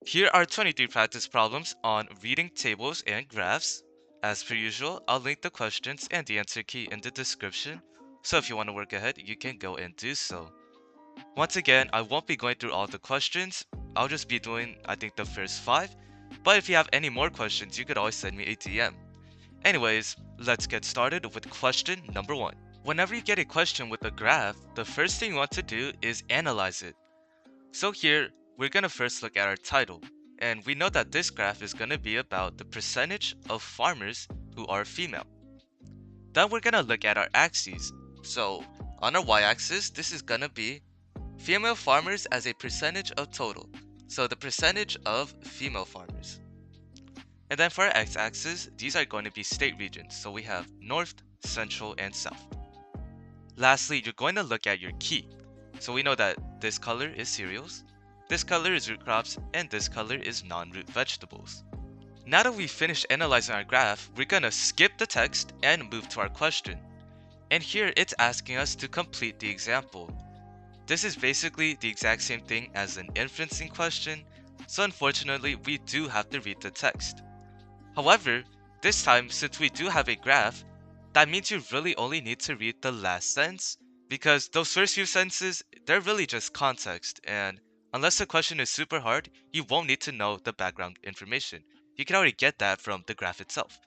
Here are 23 practice problems on reading tables and graphs. As per usual, I'll link the questions and the answer key in the description, so if you want to work ahead, you can go and do so. Once again, I won't be going through all the questions. I'll just be doing, I think, the first 5. But if you have any more questions, you could always send me a DM. Anyways, let's get started with question number 1. Whenever you get a question with a graph, the first thing you want to do is analyze it. So here, we're going to first look at our title. And we know that this graph is going to be about the percentage of farmers who are female. Then we're going to look at our axes. So on our y-axis, this is going to be female farmers as a percentage of total. So the percentage of female farmers. And then for our x-axis, these are going to be state regions. So we have north, central, and south. Lastly, you're going to look at your key. So we know that this color is cereals, this color is root crops, and this color is non-root vegetables. Now that we've finished analyzing our graph, we're gonna skip the text and move to our question. And here it's asking us to complete the example. This is basically the exact same thing as an inferencing question, so unfortunately we do have to read the text. However, this time since we do have a graph, that means you really only need to read the last sentence, because those first few sentences, they're really just context, and unless the question is super hard, you won't need to know the background information. You can already get that from the graph itself.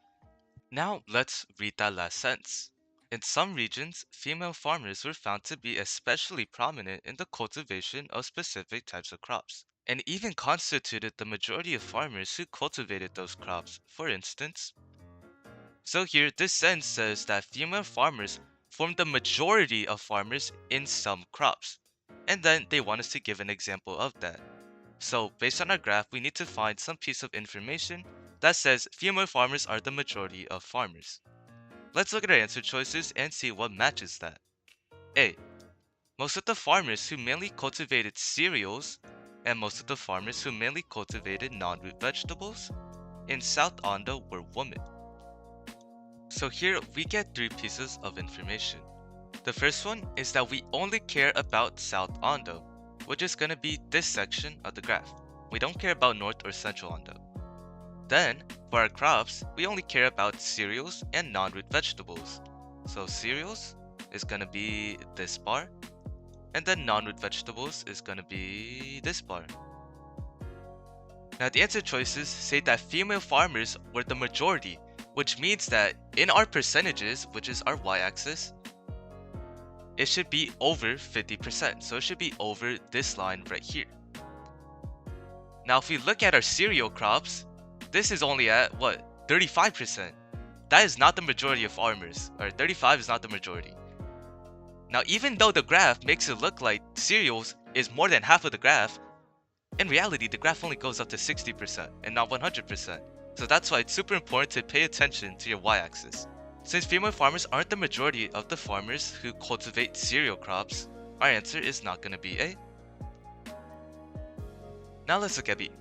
Now let's read that last sentence. In some regions, female farmers were found to be especially prominent in the cultivation of specific types of crops, and even constituted the majority of farmers who cultivated those crops, for instance. So here, this sentence says that female farmers form the majority of farmers in some crops. And then they want us to give an example of that. So based on our graph, we need to find some piece of information that says female farmers are the majority of farmers. Let's look at our answer choices and see what matches that. A. Most of the farmers who mainly cultivated cereals and most of the farmers who mainly cultivated non-root vegetables in South Ondo were women. So here we get 3 pieces of information. The first one is that we only care about South Ondo, which is going to be this section of the graph. We don't care about North or Central Ondo. Then, for our crops, we only care about cereals and non-root vegetables. So cereals is going to be this bar, and then non-root vegetables is going to be this bar. Now the answer choices say that female farmers were the majority, which means that in our percentages, which is our y-axis, it should be over 50%. So it should be over this line right here. Now if we look at our cereal crops, this is only at what? 35%. That is not the majority of farmers, or 35 is not the majority. Now even though the graph makes it look like cereals is more than half of the graph, in reality the graph only goes up to 60% and not 100%. So that's why it's super important to pay attention to your y-axis. Since female farmers aren't the majority of the farmers who cultivate cereal crops, our answer is not going to be A. Now let's look at B.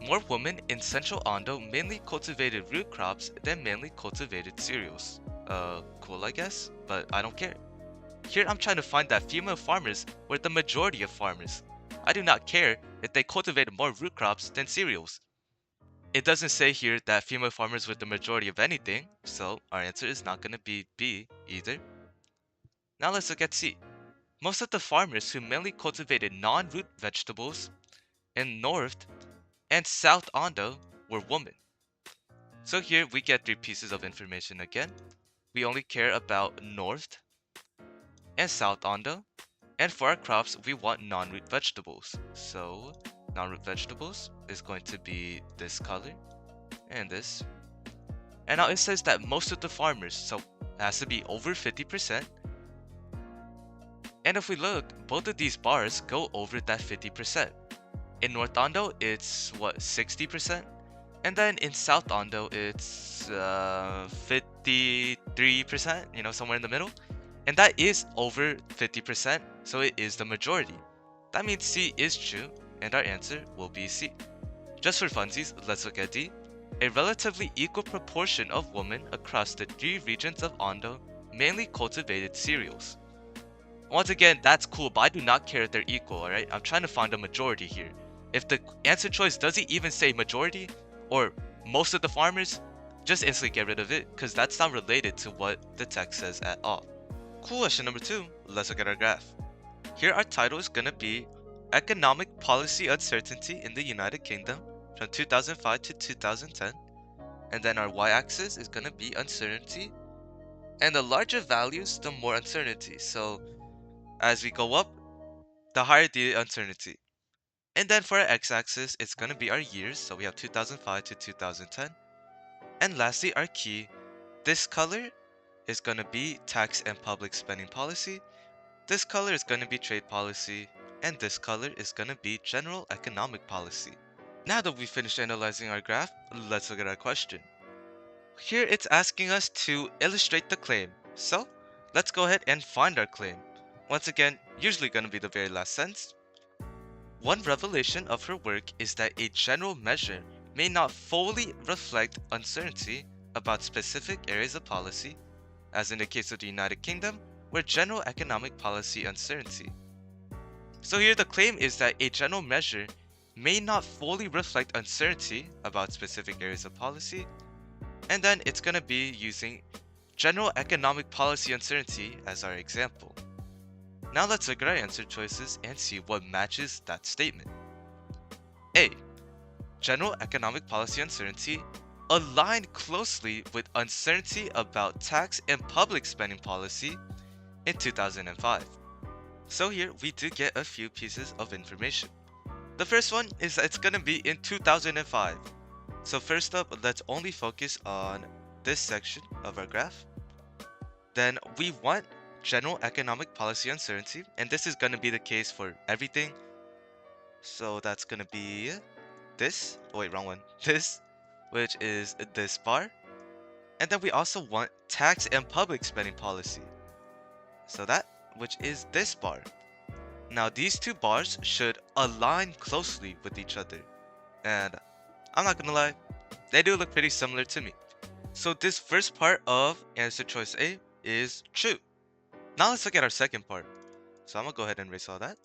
More women in Central Ondo mainly cultivated root crops than mainly cultivated cereals. Cool I guess, but I don't care. Here I'm trying to find that female farmers were the majority of farmers. I do not care if they cultivated more root crops than cereals. It doesn't say here that female farmers were the majority of anything, so our answer is not going to be B either. Now let's look at C. Most of the farmers who mainly cultivated non-root vegetables in North and South Ondo were women. So here we get 3 pieces of information again. We only care about North and South Ondo, and for our crops we want non-root vegetables. So non-root vegetables is going to be this color and this. And now it says that most of the farmers, so it has to be over 50%. And if we look, both of these bars go over that 50%. In North Ondo, it's what, 60%? And then in South Ondo, it's 53%, somewhere in the middle. And that is over 50%, so it is the majority. That means C is true, and our answer will be C. Just for funsies, let's look at D. A relatively equal proportion of women across the 3 regions of Ondo mainly cultivated cereals. Once again, that's cool, but I do not care if they're equal, alright? I'm trying to find a majority here. If the answer choice doesn't even say majority or most of the farmers, just instantly get rid of it because that's not related to what the text says at all. Question number 2, let's look at our graph. Here our title is going to be Economic Policy Uncertainty in the United Kingdom from 2005 to 2010. And then our y-axis is going to be uncertainty. And the larger values, the more uncertainty. So as we go up, the higher the uncertainty. And then for our x-axis, it's going to be our years. So we have 2005 to 2010. And lastly, our key. This color is going to be tax and public spending policy. This color is going to be trade policy. And this color is going to be general economic policy. Now that we've finished analyzing our graph, let's look at our question. Here it's asking us to illustrate the claim. So let's go ahead and find our claim. Once again, usually going to be the very last sentence. One revelation of her work is that a general measure may not fully reflect uncertainty about specific areas of policy, as in the case of the United Kingdom, where general economic policy uncertainty. So here the claim is that a general measure may not fully reflect uncertainty about specific areas of policy, and then it's going to be using general economic policy uncertainty as our example. Now let's look at our answer choices and see what matches that statement. A. General economic policy uncertainty aligned closely with uncertainty about tax and public spending policy in 2005. So here we do get a few pieces of information. The first one is that it's going to be in 2005. So first up, let's only focus on this section of our graph. Then we want general economic policy uncertainty, and this is going to be the case for everything. So that's going to be this. Oh wait, wrong one. This, which is this bar. And then we also want tax and public spending policy. So that, which is this bar. Now these two bars should align closely with each other. And I'm not gonna lie, they do look pretty similar to me. So this first part of answer choice A is true. Now let's look at our second part. So I'm gonna go ahead and erase all that.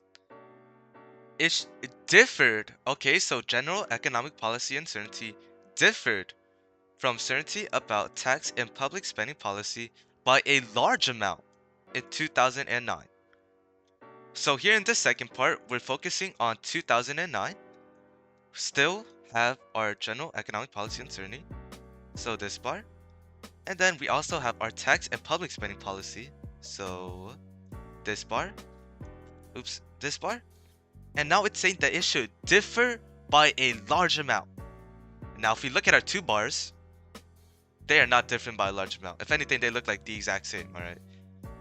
It differed. Okay, so general economic policy uncertainty differed from certainty about tax and public spending policy by a large amount in 2009. So here in this second part, we're focusing on 2009. Still have our general economic policy uncertainty. So this bar. And then we also have our tax and public spending policy. So this bar. Oops, this bar. And now it's saying that it should differ by a large amount. Now if we look at our two bars, they are not different by a large amount. If anything, they look like the exact same, alright?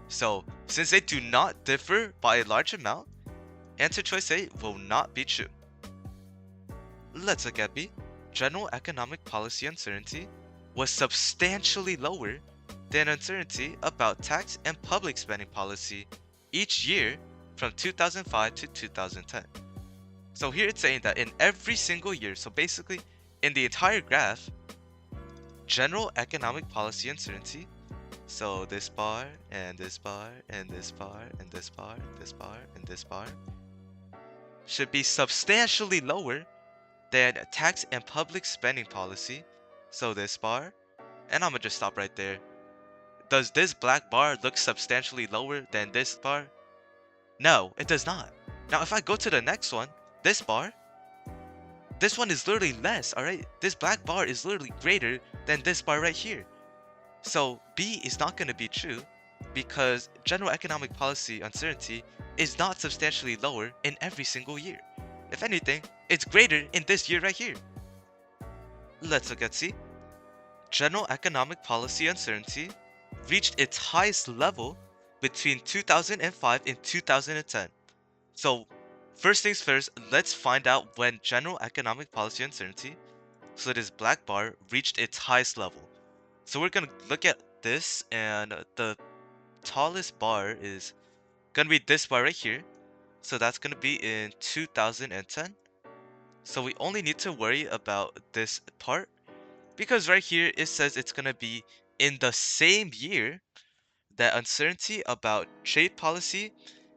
So since they do not differ by a large amount, answer choice A will not be true. Let's look at B. General economic policy uncertainty was substantially lower than uncertainty about tax and public spending policy each year from 2005 to 2010. So here it's saying that in every single year, so basically in the entire graph, general economic policy uncertainty, so this bar and this bar and this bar and this bar and this bar and this bar, should be substantially lower than tax and public spending policy, so this bar, and I'm gonna just stop right there. Does this black bar look substantially lower than this bar? No, it does not. Now if I go to the next one, this bar, this one is literally less, alright? This black bar is literally greater than this bar right here. So B is not going to be true because general economic policy uncertainty is not substantially lower in every single year. If anything, it's greater in this year right here. Let's look at C. General economic policy uncertainty reached its highest level between 2005 and 2010. So first things first, let's find out when general economic policy uncertainty, so this black bar, reached its highest level. So we're going to look at this, and the tallest bar is going to be this bar right here. So that's going to be in 2010. So we only need to worry about this part because right here it says it's going to be in the same year that uncertainty about trade policy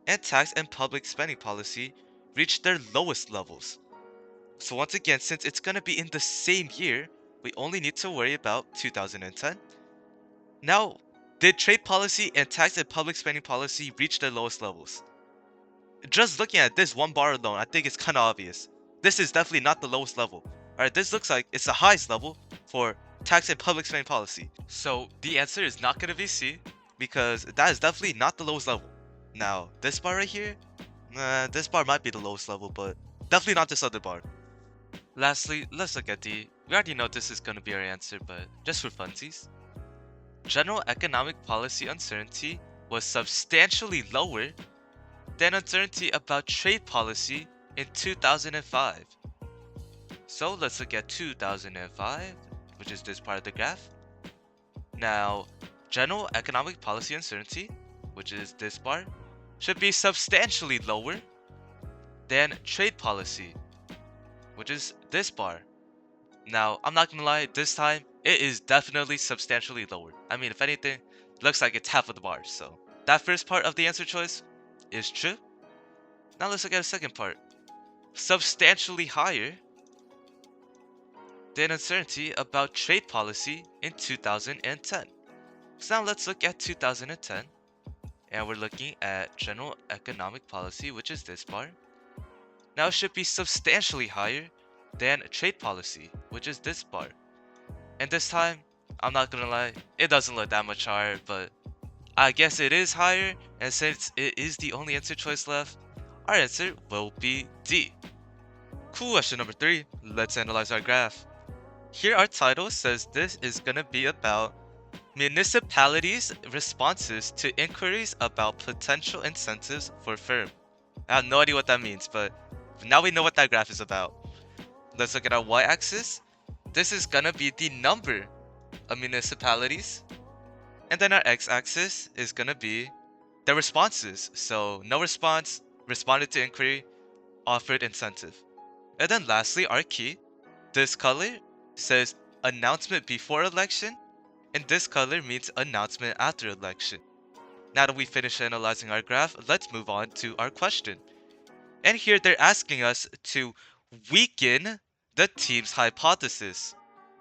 and tax and public spending policy reached their lowest levels. So once again, since it's gonna be in the same year, we only need to worry about 2010. Now, did trade policy and tax and public spending policy reach their lowest levels? Just looking at this one bar alone, I think it's kind of obvious. This is definitely not the lowest level. Alright, this looks like it's the highest level for tax and public spending policy. So the answer is not going to be C, because that is definitely not the lowest level. Now, this bar right here, this bar might be the lowest level, but definitely not this other bar. Lastly, let's look at D. We already know this is going to be our answer, but just for funsies. General economic policy uncertainty was substantially lower than uncertainty about trade policy in 2005. So let's look at 2005, which is this part of the graph. Now, general economic policy uncertainty, which is this bar, should be substantially lower than trade policy, which is this bar. Now, I'm not gonna lie, this time it is definitely substantially lower. I mean, if anything, looks like it's half of the bar. So that first part of the answer choice is true. Now let's look at the second part. Substantially higher than uncertainty about trade policy in 2010. So now let's look at 2010, and we're looking at general economic policy, which is this bar. Now it should be substantially higher than trade policy, which is this bar. And this time, I'm not gonna lie, it doesn't look that much higher, but I guess it is higher, and since it is the only answer choice left, our answer will be D. Question number 3, let's analyze our graph. Here our title says this is gonna be about municipalities' responses to inquiries about potential incentives for firm. I have no idea what that means, but now we know what that graph is about. Let's look at our y-axis. This is gonna be the number of municipalities. And then our x-axis is gonna be the responses. So no response, responded to inquiry, offered incentive. And then lastly, our key. This color says announcement before election, and this color means announcement after election. Now that we finish analyzing our graph, let's move on to our question. And here they're asking us to weaken the team's hypothesis.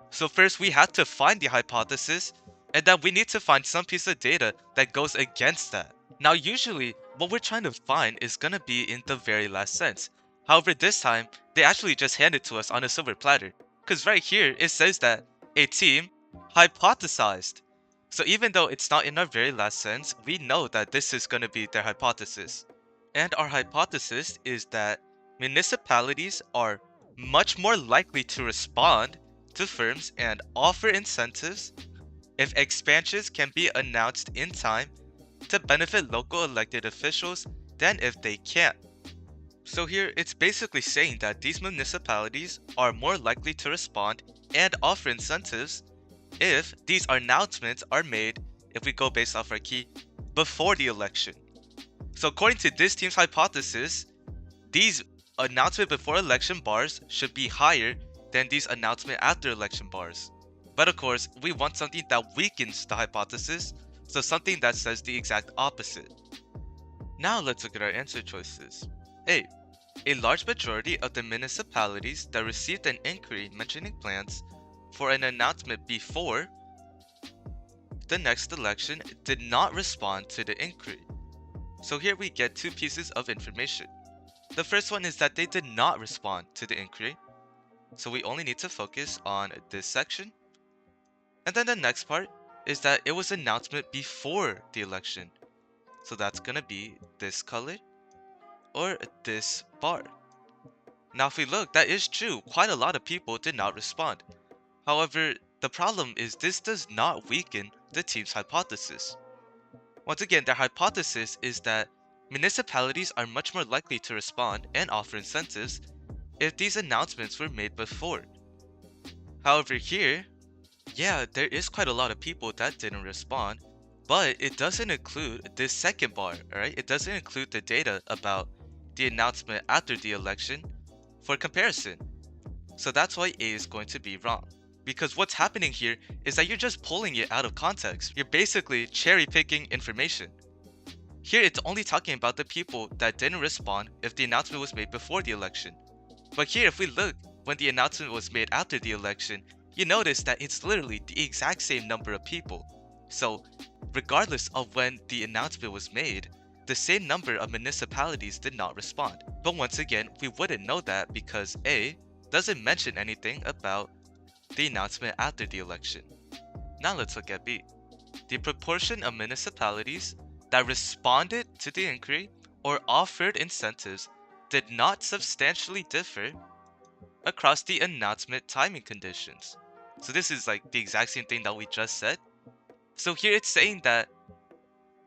So first we have to find the hypothesis, and then we need to find some piece of data that goes against that. Now usually, what we're trying to find is gonna be in the very last sentence. However, this time, they actually just hand it to us on a silver platter. Because right here, it says that a team hypothesized. So even though it's not in our very last sentence, we know that this is gonna be their hypothesis. And our hypothesis is that municipalities are much more likely to respond to firms and offer incentives if expansions can be announced in time to benefit local elected officials than if they can't. So here it's basically saying that these municipalities are more likely to respond and offer incentives if these announcements are made, if we go based off our key, before the election. So according to this team's hypothesis, these announcement before election bars should be higher than these announcement after election bars. But of course, we want something that weakens the hypothesis, so something that says the exact opposite. Now let's look at our answer choices. A large majority of the municipalities that received an inquiry mentioning plans for an announcement before the next election did not respond to the inquiry. So here we get two pieces of information. The first one is that they did not respond to the inquiry, so we only need to focus on this section. And then the next part is that it was announcement before the election, so that's gonna be this color or this bar. Now if we look, that is true, quite a lot of people did not respond. However, the problem is this does not weaken the team's hypothesis. Once again, their hypothesis is that municipalities are much more likely to respond and offer incentives if these announcements were made before. However here, yeah, there is quite a lot of people that didn't respond, but it doesn't include this second bar, alright? It doesn't include the data about the announcement after the election for comparison. So that's why A is going to be wrong. Because what's happening here is that you're just pulling it out of context. You're basically cherry picking information. Here it's only talking about the people that didn't respond if the announcement was made before the election. But here, if we look, when the announcement was made after the election, you notice that it's literally the exact same number of people. So, regardless of when the announcement was made, the same number of municipalities did not respond. But once again, we wouldn't know that because A doesn't mention anything about the announcement after the election. Now let's look at B. The proportion of municipalities that responded to the inquiry or offered incentives did not substantially differ across the announcement timing conditions. So this is like the exact same thing that we just said. So here it's saying that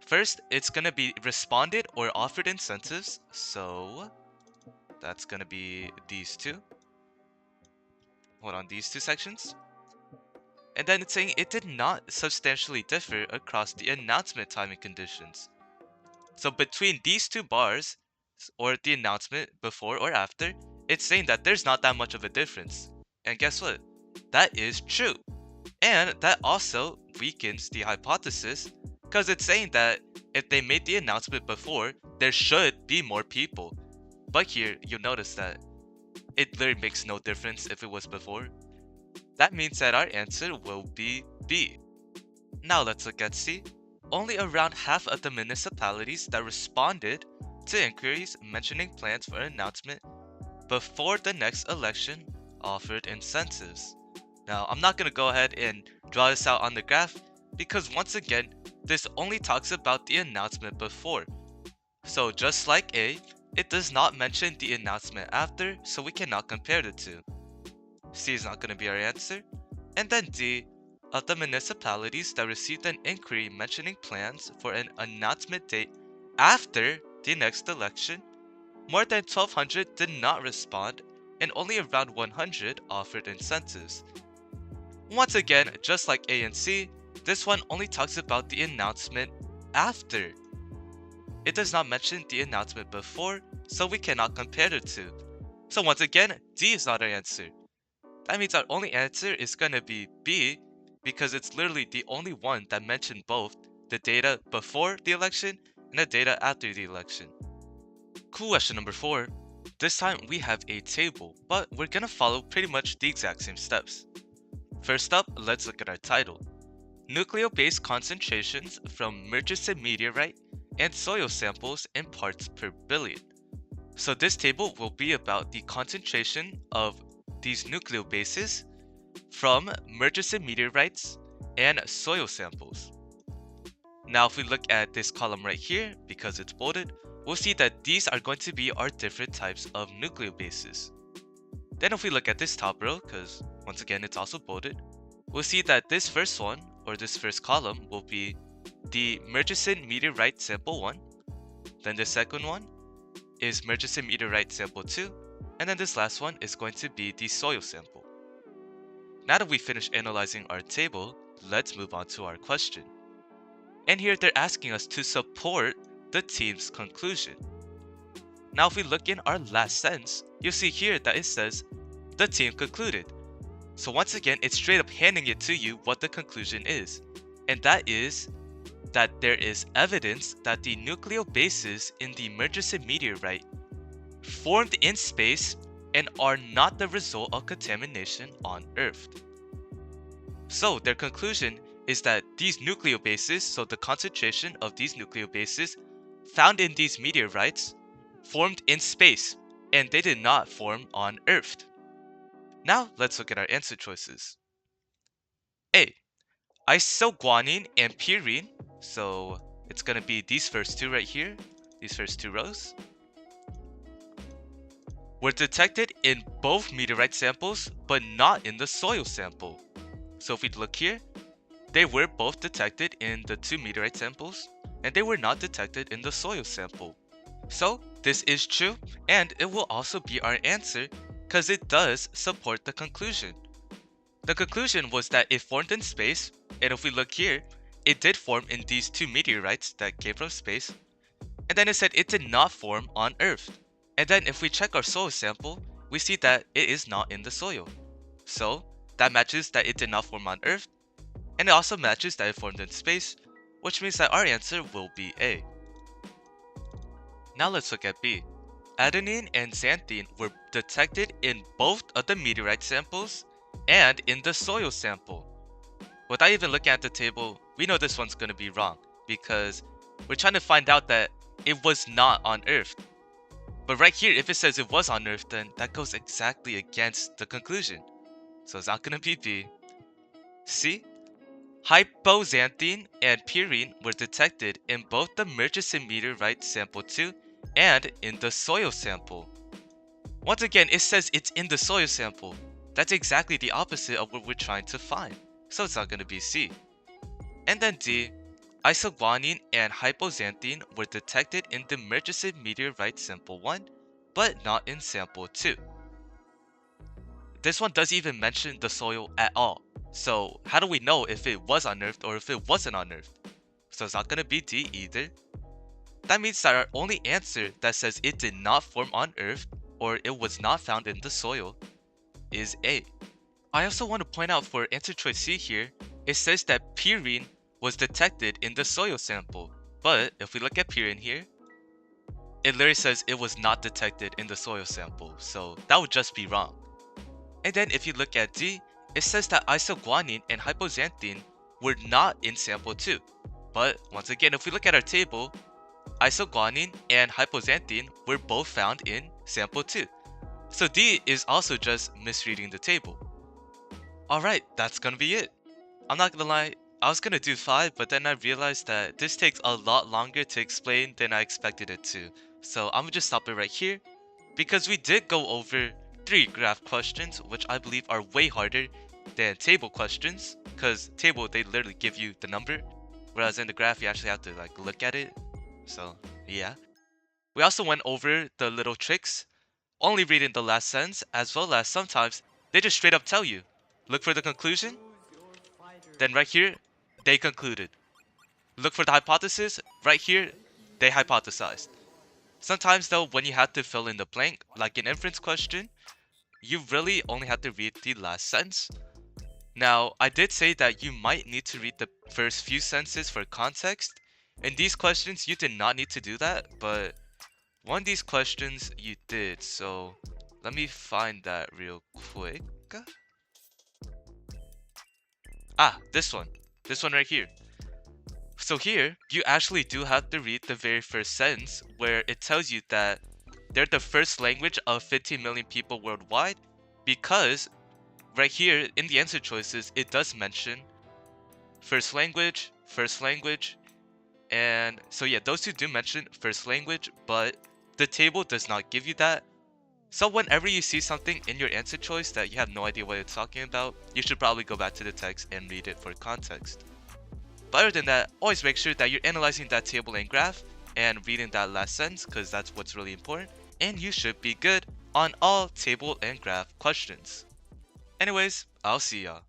first it's gonna be responded or offered incentives. So that's gonna be these two. Hold on, these two sections. And then it's saying it did not substantially differ across the announcement timing conditions. So between these two bars, or the announcement before or after, it's saying that there's not that much of a difference. And guess what? That is true. And that also weakens the hypothesis because it's saying that if they made the announcement before, there should be more people. But here, you'll notice that it literally makes no difference if it was before. That means that our answer will be B. Now let's look at C. Only around half of the municipalities that responded to inquiries mentioning plans for an announcement before the next election offered incentives. Now, I'm not going to go ahead and draw this out on the graph because once again, this only talks about the announcement before. So just like A, it does not mention the announcement after, so we cannot compare the two. C is not going to be our answer. And then D, of the municipalities that received an inquiry mentioning plans for an announcement date after the next election, more than 1,200 did not respond, and only around 100 offered incentives. Once again, just like A and C, this one only talks about the announcement after. It does not mention the announcement before, so we cannot compare the two. So once again, D is not our answer. That means our only answer is going to be B, because it's literally the only one that mentioned both the data before the election and the data after the election. Question number 4. This time we have a table, but we're gonna follow pretty much the exact same steps. First up, let's look at our title. Nucleobase concentrations from Murchison meteorite and soil samples in parts per billion. So this table will be about the concentration of these nucleobases from Murchison meteorites and soil samples. Now if we look at this column right here, because it's bolded, we'll see that these are going to be our different types of nucleobases. Then if we look at this top row, because once again it's also bolded, we'll see that this first one, or this first column, will be the Murchison meteorite sample 1. Then the second one is Murchison meteorite sample 2. And then this last one is going to be the soil sample. Now that we finished analyzing our table, let's move on to our question. And here they're asking us to support the team's conclusion. Now if we look in our last sentence, you'll see here that it says, the team concluded. So once again, it's straight up handing it to you what the conclusion is. And that is that there is evidence that the nucleobases in the Murchison meteorite formed in space and are not the result of contamination on Earth. So their conclusion is that these nucleobases, so the concentration of these nucleobases found in these meteorites, formed in space, and they did not form on Earth. Now let's look at our answer choices. A. Isoguanine and purine, so it's going to be these first two right here, these first two rows, were detected in both meteorite samples, but not in the soil sample. So if we look here, they were both detected in the two meteorite samples, and they were not detected in the soil sample. So this is true, and it will also be our answer because it does support the conclusion. The conclusion was that it formed in space, and if we look here, it did form in these two meteorites that came from space, and then it said it did not form on Earth. And then if we check our soil sample, we see that it is not in the soil. So that matches that it did not form on Earth, and it also matches that it formed in space, which means that our answer will be A. Now let's look at B. adenine and xanthine were detected in both of the meteorite samples and in the soil sample. Without even looking at the table, we know this one's going to be wrong because we're trying to find out that it was not on Earth. But right here, if it says it was on Earth, then that goes exactly against the conclusion. So it's not going to be B. C. Hypoxanthine and purine were detected in both the Murchison meteorite sample 2 and in the soil sample. Once again, it says it's in the soil sample. That's exactly the opposite of what we're trying to find. So it's not going to be C. And then D. Isoguanine and hypoxanthine were detected in the Murchison meteorite sample 1, but not in sample 2. This one doesn't even mention the soil at all. So how do we know if it was unearthed or if it wasn't unearthed? So it's not going to be D either. That means that our only answer that says it did not form on Earth or it was not found in the soil is A. I also want to point out for answer choice C here, it says that purine was detected in the soil sample. But if we look at purine here, it literally says it was not detected in the soil sample. So that would just be wrong. And then if you look at D, it says that isoguanine and hypoxanthine were not in sample 2. But once again, if we look at our table, isoguanine and hypoxanthine were both found in sample 2. So D is also just misreading the table. Alright, that's gonna be it. I'm not gonna lie, I was gonna do 5, but then I realized that this takes a lot longer to explain than I expected it to. So I'm gonna just stop it right here, because we did go over 3 graph questions, which I believe are way harder than table questions, because table they literally give you the number, whereas in the graph you actually have to like look at it. So yeah. We also went over the little tricks, only reading the last sentence, as well as sometimes they just straight up tell you, look for the conclusion, then right here, they concluded. Look for the hypothesis, right here, they hypothesized. Sometimes though, when you have to fill in the blank, like an inference question, you really only have to read the last sentence. Now, I did say that you might need to read the first few sentences for context. In these questions, you did not need to do that, but one of these questions you did, so let me find that real quick. Ah, this one. This one right here. So here, you actually do have to read the very first sentence where it tells you that they're the first language of 15 million people worldwide, because right here in the answer choices, it does mention first language, and so yeah, those two do mention first language, but the table does not give you that. So whenever you see something in your answer choice that you have no idea what it's talking about, you should probably go back to the text and read it for context. But other than that, always make sure that you're analyzing that table and graph and reading that last sentence, because that's what's really important, and you should be good on all table and graph questions. Anyways, I'll see y'all.